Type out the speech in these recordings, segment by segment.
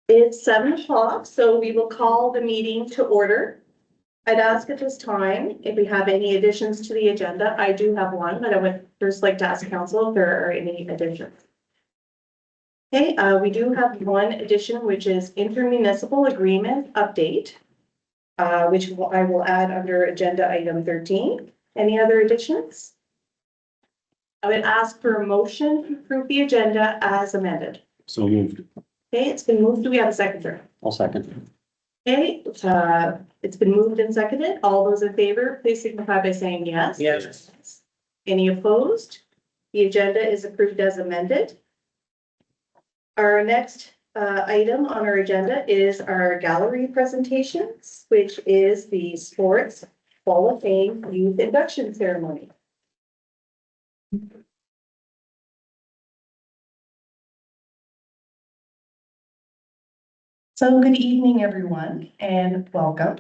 It's 7 o'clock, so we will call the meeting to order. I'd ask at this time if we have any additions to the agenda. I do have one, but I would first like to ask council if there are any additions. Okay, we do have one addition, which is intermunicipal agreement update, which I will add under agenda item 13. Any other additions? I would ask for a motion to approve the agenda as amended. So moved. Okay, it's been moved. Do we have a seconder? I'll second. Okay, it's been moved and seconded. All those in favor, please signify by saying yes. Yes. Any opposed? The agenda is approved as amended. Our next item on our agenda is our gallery presentations, which is the Sports Hall of Fame Youth Induction Ceremony. So good evening, everyone, and welcome.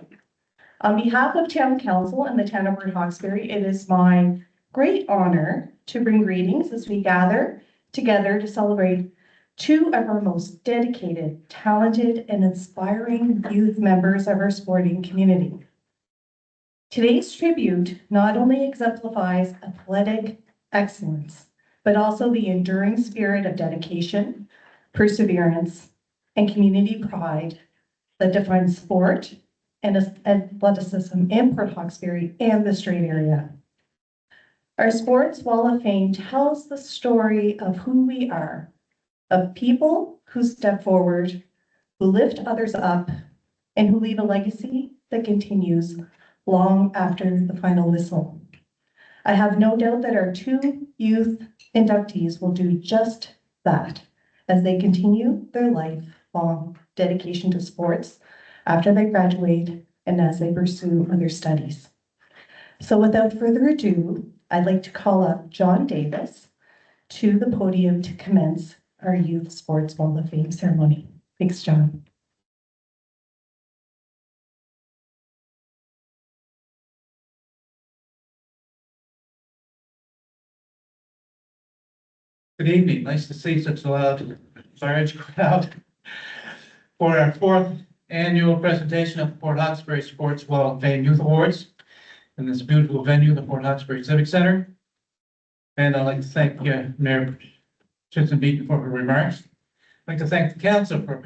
On behalf of Town Council and the Town of Port Hawkesbury, it is my great honor to bring greetings as we gather together to celebrate two of our most dedicated, talented, and inspiring youth members of our sporting community. Today's tribute not only exemplifies athletic excellence, but also the enduring spirit of dedication, perseverance, and community pride that defines sport and athleticism in Port Hawkesbury and the Strait area. Our Sports Wall of Fame tells the story of who we are, of people who step forward, who lift others up, and who leave a legacy that continues long after the final whistle. I have no doubt that our two youth inductees will do just that as they continue their lifelong dedication to sports after they graduate and as they pursue other studies. So without further ado, I'd like to call up John Davis to the podium to commence our Youth Sports Wall of Fame ceremony. Thanks, John. Good evening. Nice to see such a large crowd for our fourth annual presentation of the Port Hawkesbury Sports Wall of Fame Youth Awards in this beautiful venue, the Port Hawkesbury Civic Center. And I'd like to thank Mayor Chisholm Beaton for her remarks. I'd like to thank the council for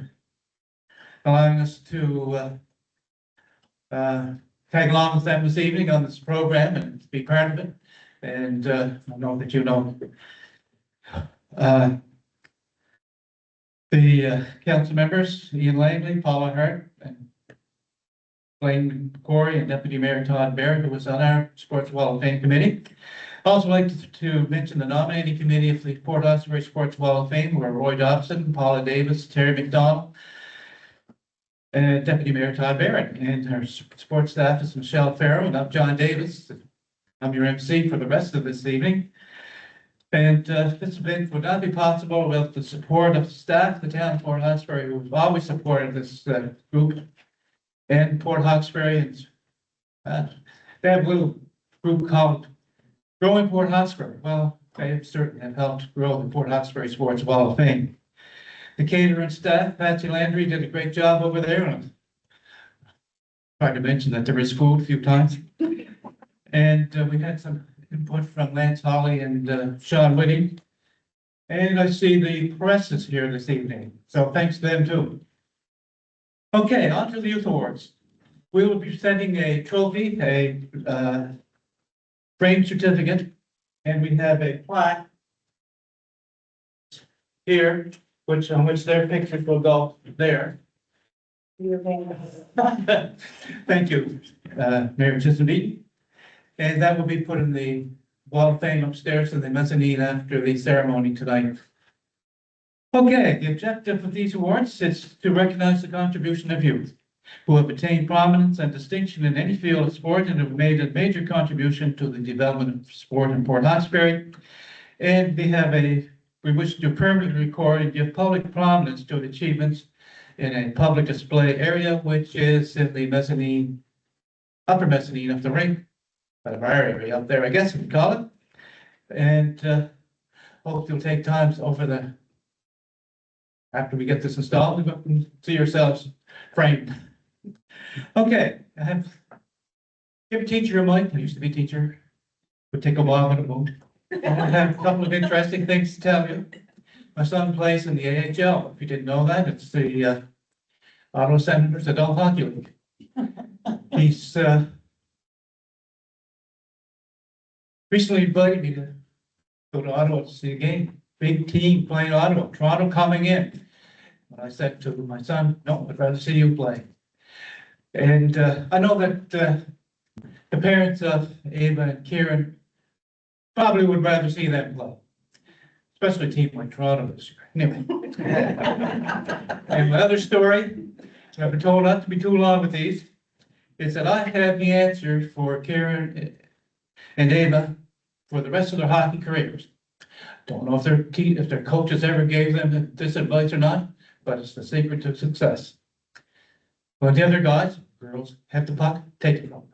allowing us to tag along with them this evening on this program and be part of it. And I know that you know the council members, Ian Langley, Paula Hart, and Blaine Corey, and Deputy Mayor Todd Barrett, who was on our Sports Wall of Fame committee. I'd also like to mention the nominating committee of the Port Hawkesbury Sports Wall of Fame were Roy Dobson, Paula Davis, Terry McDonald, and Deputy Mayor Todd Barrett. And our sports staff is Michelle Farrow, and I'm John Davis. I'm your MC for the rest of this evening. And this event would not be possible without the support of staff of the town of Port Hawkesbury, who have always supported this group and Port Hawkesbury. And they have a little group called Growing Port Hawkesbury. Well, they certainly have helped grow the Port Hawkesbury Sports Wall of Fame. The catering staff, Patsy Landry, did a great job over there. And I tried to mention that there is food a few times. And we had some input from Lance Hawley and Sean Whitting. And I see the press is here this evening, so thanks to them too. Okay, on to the Youth Awards. We will be presenting a trophy, a framed certificate, and we have a plaque here, on which their pictures will go there. Thank you, Mayor Chisholm Beaton. And that will be put in the Wall of Fame upstairs in the mezzanine after the ceremony tonight. Okay, the objective of these awards is to recognize the contribution of youth who have attained prominence and distinction in any field of sport and have made a major contribution to the development of sport in Port Hawkesbury. And we wish to permanently record and give public prominence to the achievements in a public display area, which is in the mezzanine, upper mezzanine of the ring. Of our area up there, I guess we call it. And hope you'll take time over the after we get this installed, you can see yourselves framed. Okay, give a teacher a mic. I used to be a teacher. Would take a while, but it won't. I have a couple of interesting things to tell you. My son plays in the AHL. If you didn't know that, it's the Ottawa Senators Adult Hockey League. He's recently invited me to go to Ottawa to see a game. Big team playing Ottawa, Toronto coming in. And I said to my son, no, I'd rather see you play. And I know that the parents of Ava and Kieran probably would rather see them play, especially a team like Toronto this year. Anyway. And my other story, I've been told not to be too long with these, is that I have the answer for Kieran and Ava for the rest of their hockey careers. Don't know if their coaches ever gave them this advice or not, but it's the secret to success. When the other guys, girls, have the puck, take it from them.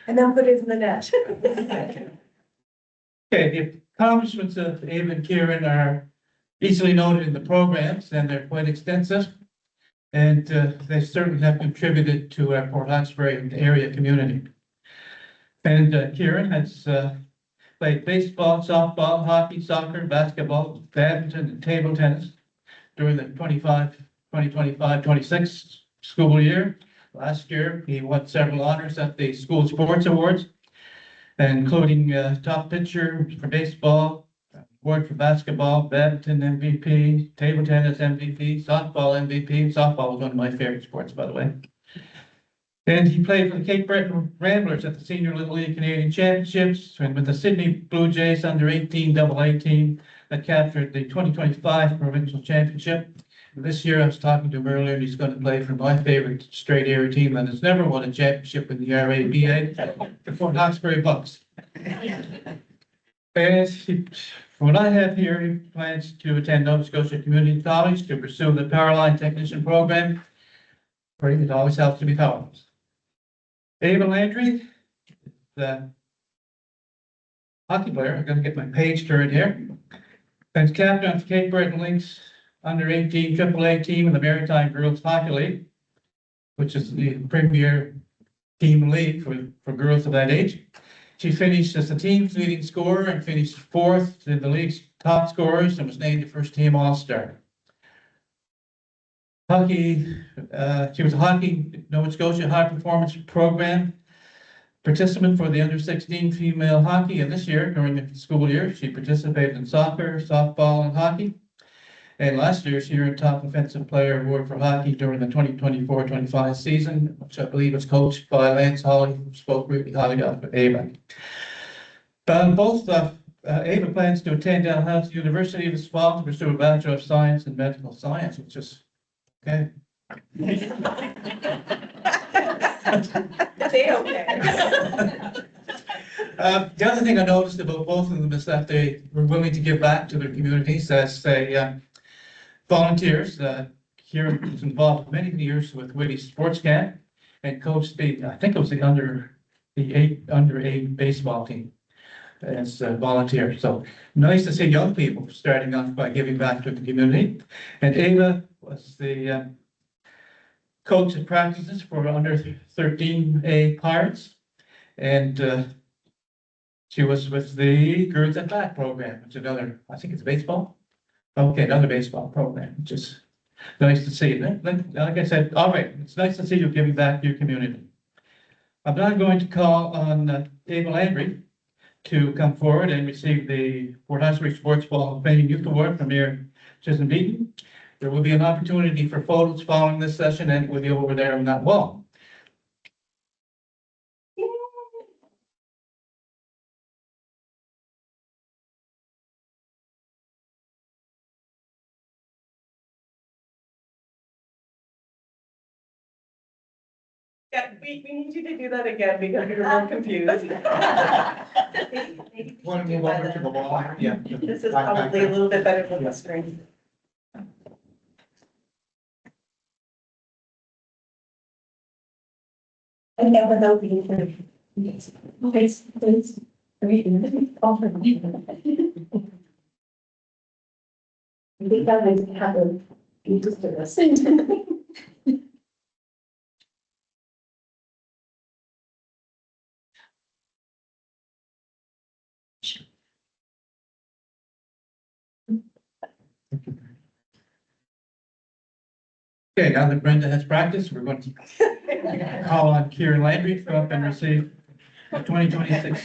And then put it in the net. Okay, the accomplishments of Ava and Kieran are easily noted in the programs, and they're quite extensive. And they certainly have contributed to our Port Hawkesbury area community. And Kieran has played baseball, softball, hockey, soccer, basketball, badminton, and table tennis during the 2025-26 school year. Last year, he won several honors at the School Sports Awards, including top pitcher for baseball, award for basketball, badminton MVP, table tennis MVP, softball MVP. Softball was one of my favorite sports, by the way. And he played for the Cape Breton Ramblers at the Senior Little League Canadian Championships and with the Sydney Blue Jays under 18 AA team that captured the 2025 provincial championship. And this year, I was talking to him earlier, and he's going to play for my favorite straight area team that has never won a championship in the RABA, the Port Hawkesbury Bucks. And from what I have here, he plans to attend Nova Scotia Community College to pursue the Powerline Technician program, where it always helps to be powerful. Ava Landry, the hockey player, I'm going to get my page turned here, and captain of Cape Breton Lynx under 18 AAA team in the Maritime Girls Hockey League, which is the premier team league for girls of that age. She finished as the team's leading scorer and finished fourth in the league's top scorers and was named the first team All-Star. Hockey, she was a hockey Nova Scotia high performance program participant for the under 16 female hockey, and this year during the school year she participated in soccer, softball, and hockey. And last year she earned top offensive player award for hockey during the 2024-25 season, which I believe was coached by Lance Hawley, who spoke really highly of Ava. Ava plans to attend Dalhousie University this fall to pursue a Bachelor of Science in Medical Science, which is okay. Say okay. The other thing I noticed about both of them is that they were willing to give back to their communities as they volunteers. Kieran was involved for many years with Whitty Sports Camp and coached I think it was the under 8 baseball team as a volunteer. So nice to see young people starting off by giving back to the community. And Ava was the coach at practices for under 13A Pirates, and she was with the Girls at Bat program, which is another, I think it's baseball. Okay, another baseball program, which is nice to see. Like I said, all right, it's nice to see you giving back to your community. I'm now going to call on Ava Landry to come forward and receive the Port Hawkesbury Sports Ball of Fame Youth Award from Mayor Chisholm Deaton. There will be an opportunity for photos following this session, and it will be over there on that wall. Yeah, we need you to do that again because we were confused. Want to move over to the wall? Yeah. This is probably a little bit better than the screen. And then without being sort of, yes, please, read it, offer. Because I have a, you just do this. Okay, now that Brenda has practiced, we're going to call on Kira Landry to come up and receive the 2026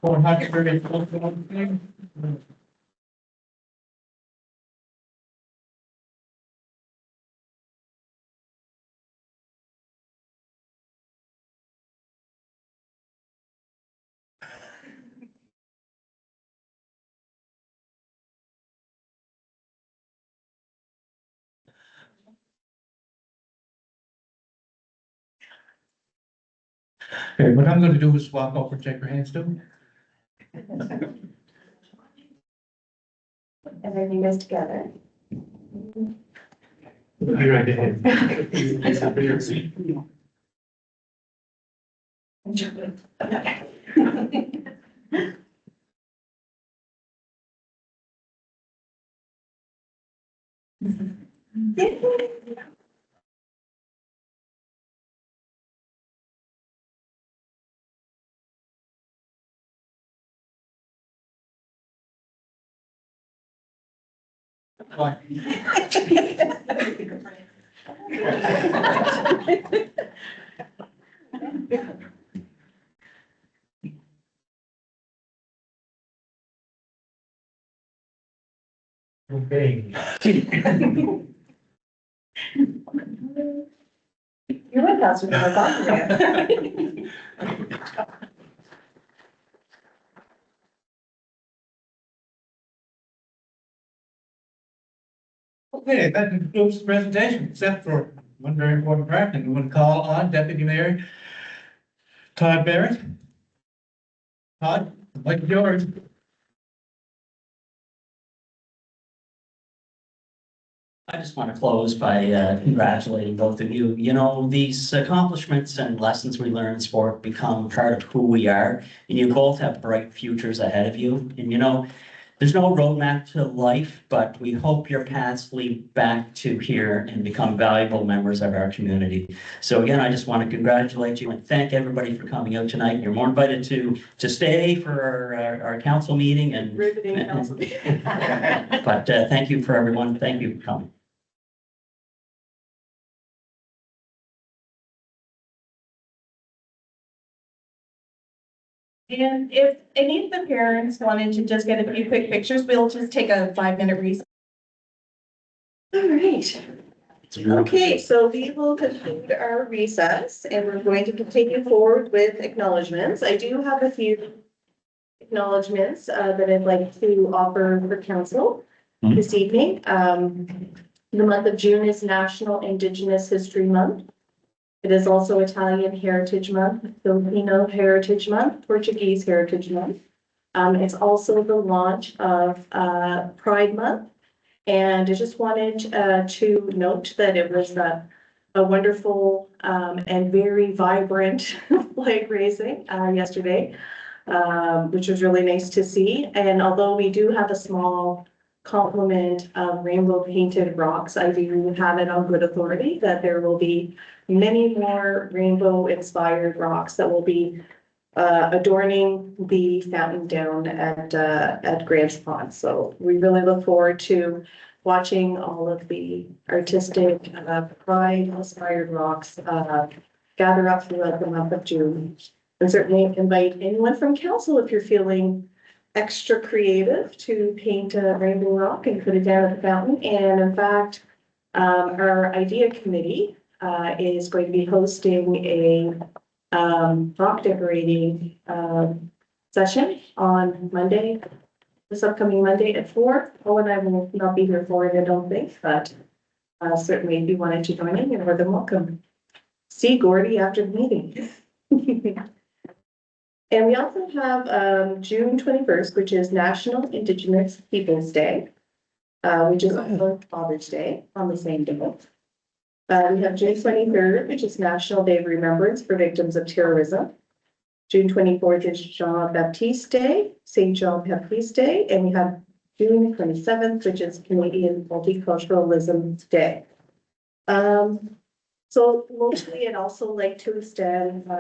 Fort Hawkesbury. Okay, what I'm going to do is walk over and shake her hands too. And then you guys together. You're right ahead. Okay. You're right, that's what I thought. Okay, that concludes the presentation, except for one very important part, and we want to call on Deputy Mayor Todd Barrett. Todd, the mic is yours. I just want to close by congratulating both of you. You know, these accomplishments and lessons we learn in sport become part of who we are, and you both have bright futures ahead of you. And you know, there's no roadmap to life, but we hope your paths lead back to here and become valuable members of our community. So again, I just want to congratulate you and thank everybody for coming out tonight. You're more invited to stay for our council meeting and. Riveting council meeting. But thank you for everyone. Thank you for coming. And if any of the parents wanted to just get a few quick pictures, we'll just take a 5-minute recess. All right. Okay, so we will conclude our recess and we're going to continue forward with acknowledgements. I do have a few acknowledgements that I'd like to offer for council this evening. The month of June is National Indigenous History Month. It is also Italian Heritage Month, Filipino Heritage Month, Portuguese Heritage Month. It's also the launch of Pride Month. And I just wanted to note that it was a wonderful and very vibrant flag raising yesterday, which was really nice to see. And although we do have a small complement of rainbow painted rocks, I do have it on good authority that there will be many more rainbow inspired rocks that will be adorning the fountain down at Grants Pond. So we really look forward to watching all of the artistic pride inspired rocks gather up throughout the month of June. And certainly invite anyone from council if you're feeling extra creative to paint a rainbow rock and put it down at the fountain. And in fact, our idea committee is going to be hosting a rock decorating session on Monday, this upcoming Monday at 4. Paul and I will not be here for it, I don't think, but certainly if you wanted to join in, you're more than welcome. See Gordy after the meeting. And we also have June 21st, which is National Indigenous Peoples Day, which is also Father's Day on the same day. We have June 23rd, which is National Day of Remembrance for Victims of Terrorism. June 24th is Jean Baptiste Day, St. Jean Baptiste Day, and we have June 27th, which is Canadian Multiculturalism Day. So mostly I'd also like to extend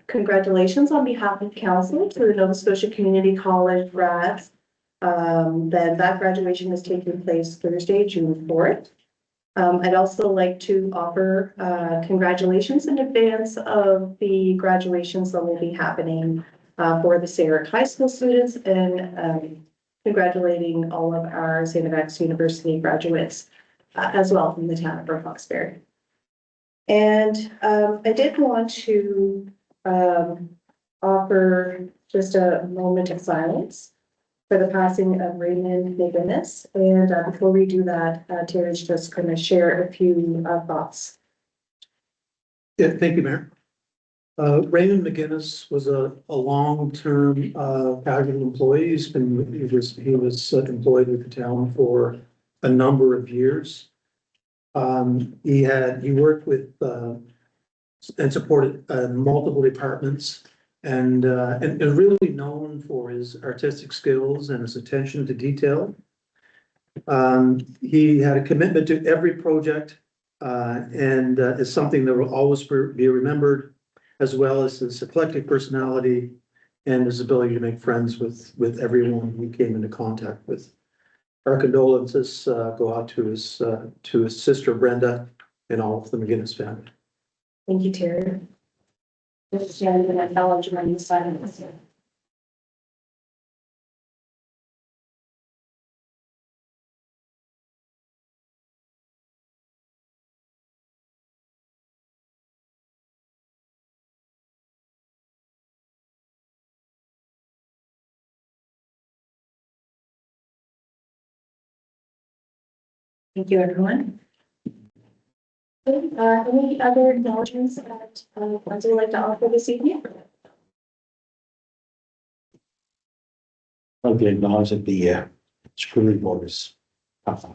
congratulations on behalf of council to the Nova Scotia Community College grads. Then that graduation is taking place Thursday, June 4th. I'd also like to offer congratulations in advance of the graduations that will be happening for the Sarah High School students, and congratulating all of our St. FX University graduates as well from the town of Hawkesbury. And I did want to offer just a moment of silence for the passing of Raymond McGinnis. And before we do that, Terry's just going to share a few thoughts. Yeah, thank you, Mayor. Raymond McGinnis was a long-term casual employee. He was employed with the town for a number of years. He worked with and supported multiple departments, and is really known for his artistic skills and his attention to detail. He had a commitment to every project, and is something that will always be remembered, as well as his eclectic personality and his ability to make friends with everyone he came into contact with. Our condolences go out to his sister Brenda and all of the McGinnis family. Thank you, Terry. Just sharing an acknowledgement in silence. Thank you, everyone. Any other acknowledgements that ones would like to offer this evening? I'll acknowledge that the screwing board is. Thank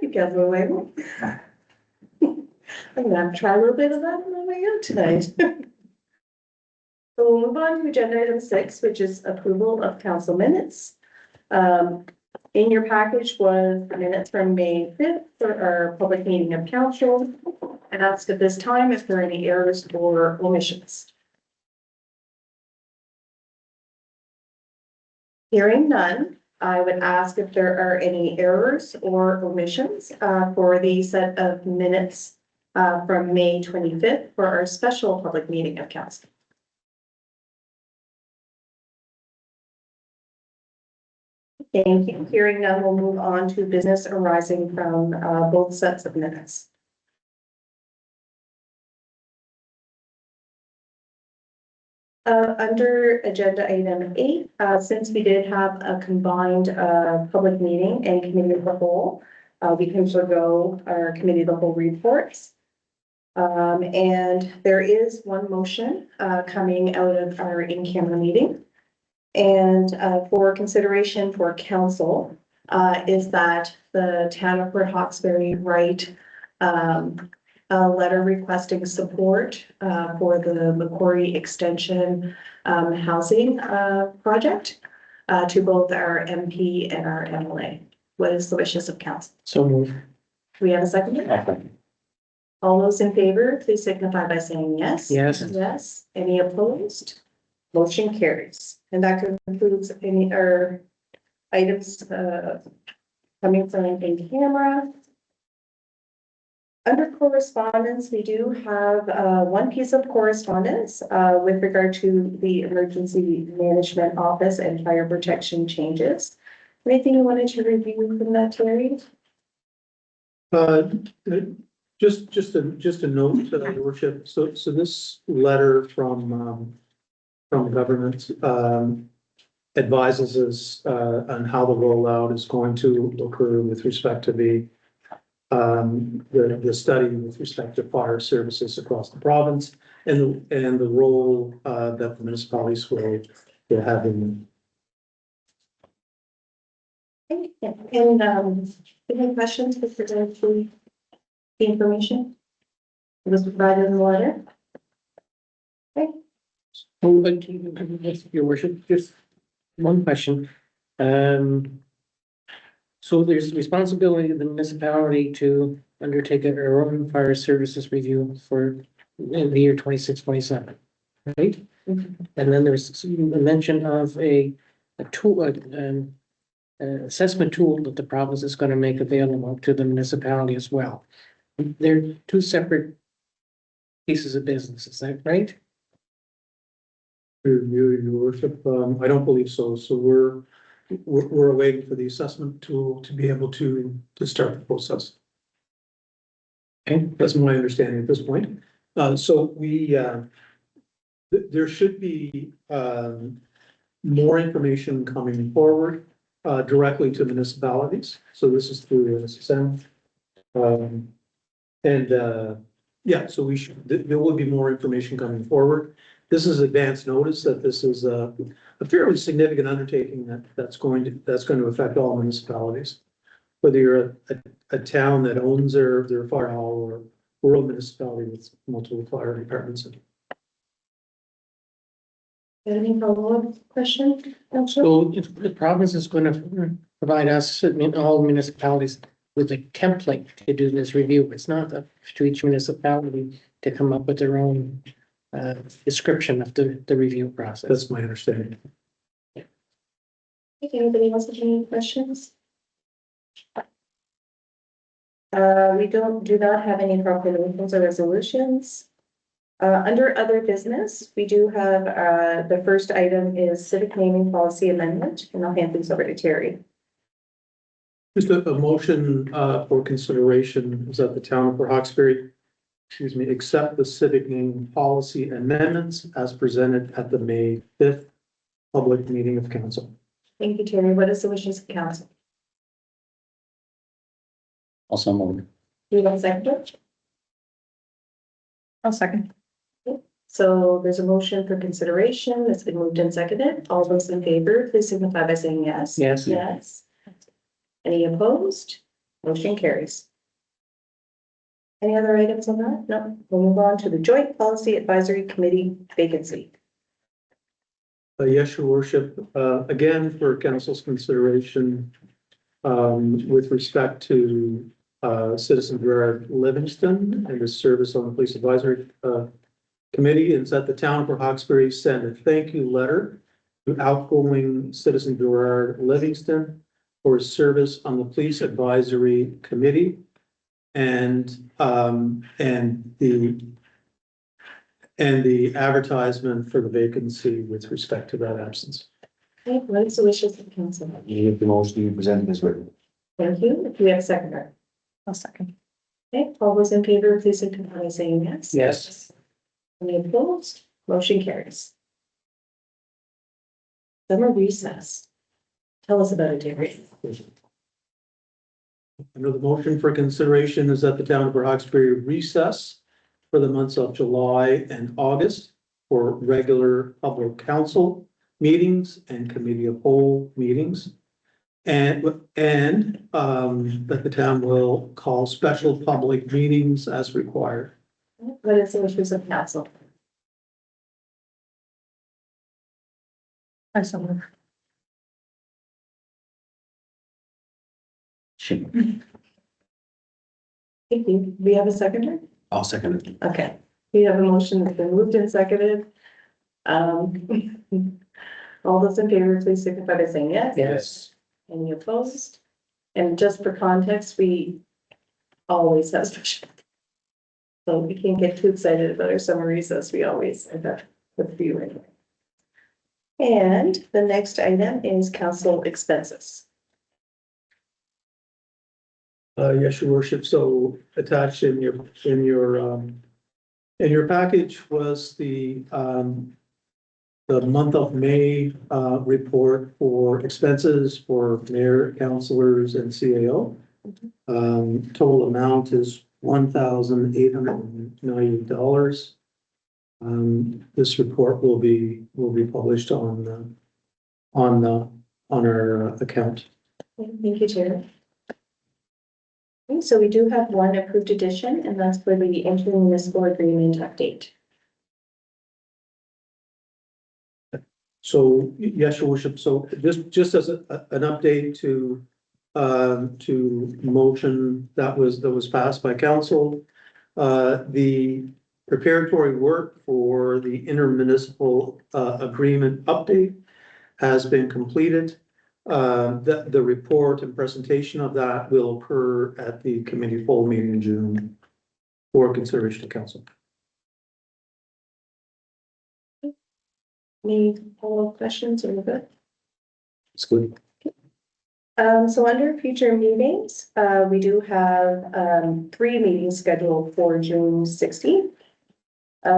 you, Councilor Wayne. I'm gonna try a little bit of that on my own tonight. So we'll move on to agenda item 6, which is approval of council minutes. In your package was the minutes from May 5th for our public meeting of council. And ask at this time if there are any errors or omissions. Hearing none, I would ask if there are any errors or omissions for the set of minutes from May 25th for our special public meeting of council. Thank you. Hearing none, we'll move on to business arising from both sets of minutes. Under agenda item 8, since we did have a combined public meeting and committee of the whole, we can forego our committee of the whole reports. And there is one motion coming out of our in-camera meeting. And for consideration for council is that the town of Port Hawkesbury write a letter requesting support for the Macquarie Extension housing project to both our MP and our MLA. What is the wishes of council? So move. Do we have a second? All those in favor, please signify by saying yes. Yes. Yes. Any opposed? Motion carries. And that concludes any items coming from in camera. Under correspondence, we do have one piece of correspondence with regard to the Emergency Management Office and fire protection changes. Anything you wanted to review from that, Terry? Just a note, Your Worship. So this letter from government advises us on how the rollout is going to occur with respect to the study with respect to fire services across the province and the role that the municipalities will have in. And any questions with regard to the information that was provided in the letter? Okay. Oh, but yes, your worship, just one question. So there's responsibility of the municipality to undertake our own fire services review for in the year 26-27, right? And then there's a mention of a tool, an assessment tool that the province is going to make available to the municipality as well. They're two separate pieces of business, is that right? Your worship, I don't believe so. So we're waiting for the assessment tool to be able to start the process. Okay. That's my understanding at this point. So there should be, more information coming forward, directly to municipalities. So this is through SSM. Yeah, so there will be more information coming forward. This is advance notice that this is a fairly significant undertaking that's going to affect all municipalities. Whether you're a town that owns their fire hall or rural municipality with multiple fire departments. Any follow-up question? Counselor? So if the province is going to provide us, I mean, all municipalities with a template to do this review. It's not up to each municipality to come up with their own description of the review process. That's my understanding. If anybody else have any questions? We do not have any proclamations or resolutions. Under other business, we do have, the first item is civic naming policy amendment, and I'll hand things over to Terry. Just a motion for consideration is that the town of Port Hawkesbury, accept the civic naming policy amendments as presented at the May 5th public meeting of council. Thank you, Terry. What is the wishes of council? Also moved. Do you want a second? I'll second. So there's a motion for consideration. It's been moved and seconded. All those in favor, please signify by saying yes. Yes. Yes. Any opposed? Motion carries. Any other items on that? No. We'll move on to the Joint Policy Advisory Committee vacancy. Yes, your worship, again, for council's consideration, with respect to Citizen Gerard Livingston and his service on the Police Advisory Committee, is that the town of Port Hawkesbury send a thank you letter to outgoing Citizen Gerard Livingston for his service on the Police Advisory Committee and the advertisement for the vacancy with respect to that absence. Okay, what is the wishes of the council? You have the motion you presented as written. Thank you. Do we have a seconder? I'll second. Okay, all those in favor, please signify by saying yes. Yes. Any opposed? Motion carries. Summer recess. Tell us about it, Terry. Another motion for consideration is that the town of Port Hawkesbury recess for the months of July and August for regular public council meetings and committee of whole meetings. And that the town will call special public meetings as required. What is the wishes of council? I so move. Thank you. We have a seconder? I'll second it. Okay. We have a motion that's been moved and seconded. All those in favor, please signify by saying yes. Yes. Any opposed? And just for context, we always have special. So we can't get too excited about our summer recess. We always have that with you anyway. And the next item is council expenses. Yes, your worship. So attached in your package was the month of May, report for expenses for mayor, councilors and CAO. Total amount is $1,890. This report will be published on our account. Thank you, Chair. Okay, so we do have one approved addition, and that's for the intermunicipal agreement update. So, yes, your worship, so just as an update to motion that was passed by council. The preparatory work for the intermunicipal, agreement update has been completed. The report and presentation of that will occur at the committee full meeting in June for consideration to council. Any follow-up questions or good? It's good. So under future meetings, we do have, 3 meetings scheduled for June 16th.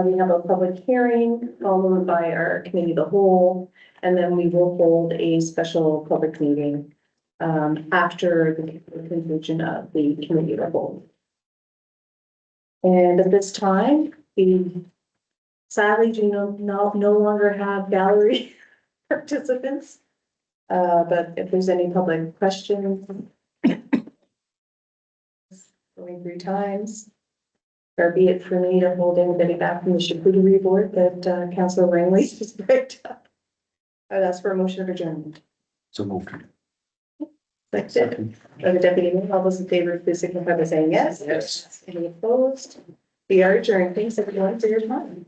We have a public hearing followed by our committee of the whole, and then we will hold a special public meeting, after the conclusion of the committee of the whole. And at this time, we sadly do no longer have gallery participants. But if there's any public questions. Going through times. Or be it for me to hold anybody back from the charcuterie board that Councilor Langley just picked up. I'd ask for a motion of adjournment. So moved. That's it. The deputy mayor, all those in favor, please signify by saying yes. Yes. Any opposed? We are adjourned. Thanks everyone for your time.